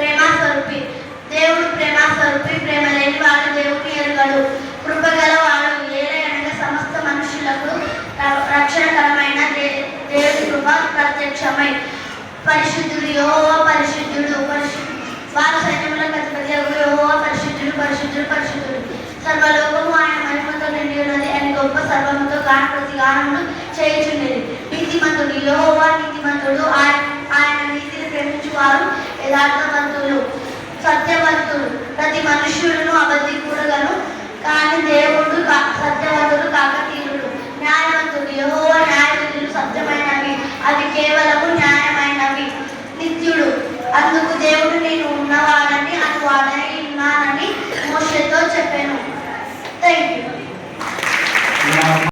ప్రేమస్వరూపి. దేవుడు ప్రేమస్వరూపి. ప్రేమ లేని వాడు దేవుని ఎరుగడు. కృపగల వాడు ఏలయనగా సమస్త మనుషులకు రక్షణకరమైన దేవుడి కృప ప్రత్యక్షమై పరిశుద్ధుడు యెహోవా పరిశుద్ధుడు వారు సైన్యములకు అధిపతి యెహోవా పరిశుద్ధుడు పరిశుద్ధుడు పరిశుద్ధుడు. సర్వలోకము ఆయన మహిమతో నిండి ఉన్నది. ఆయన గొప్ప సర్వముతో ప్రతిగానములు చేయుచున్నది. నీతిమంతుడు యెహోవా నీతిమంతుడు. ఆయన నీతిని ప్రేమించువారు యథార్థవంతులు సత్యవంతుడు. ప్రతి మనుష్యుడును అబద్ధికుడుగను కానీ దేవుడు సత్యవంతుడు కాకతీయుడు. న్యాయవంతుడు యెహోవా న్యాయ విధులు సత్యమైనవి, అవి కేవలము న్యాయమైనవి. నిత్యుడు అందుకు దేవుడు నీ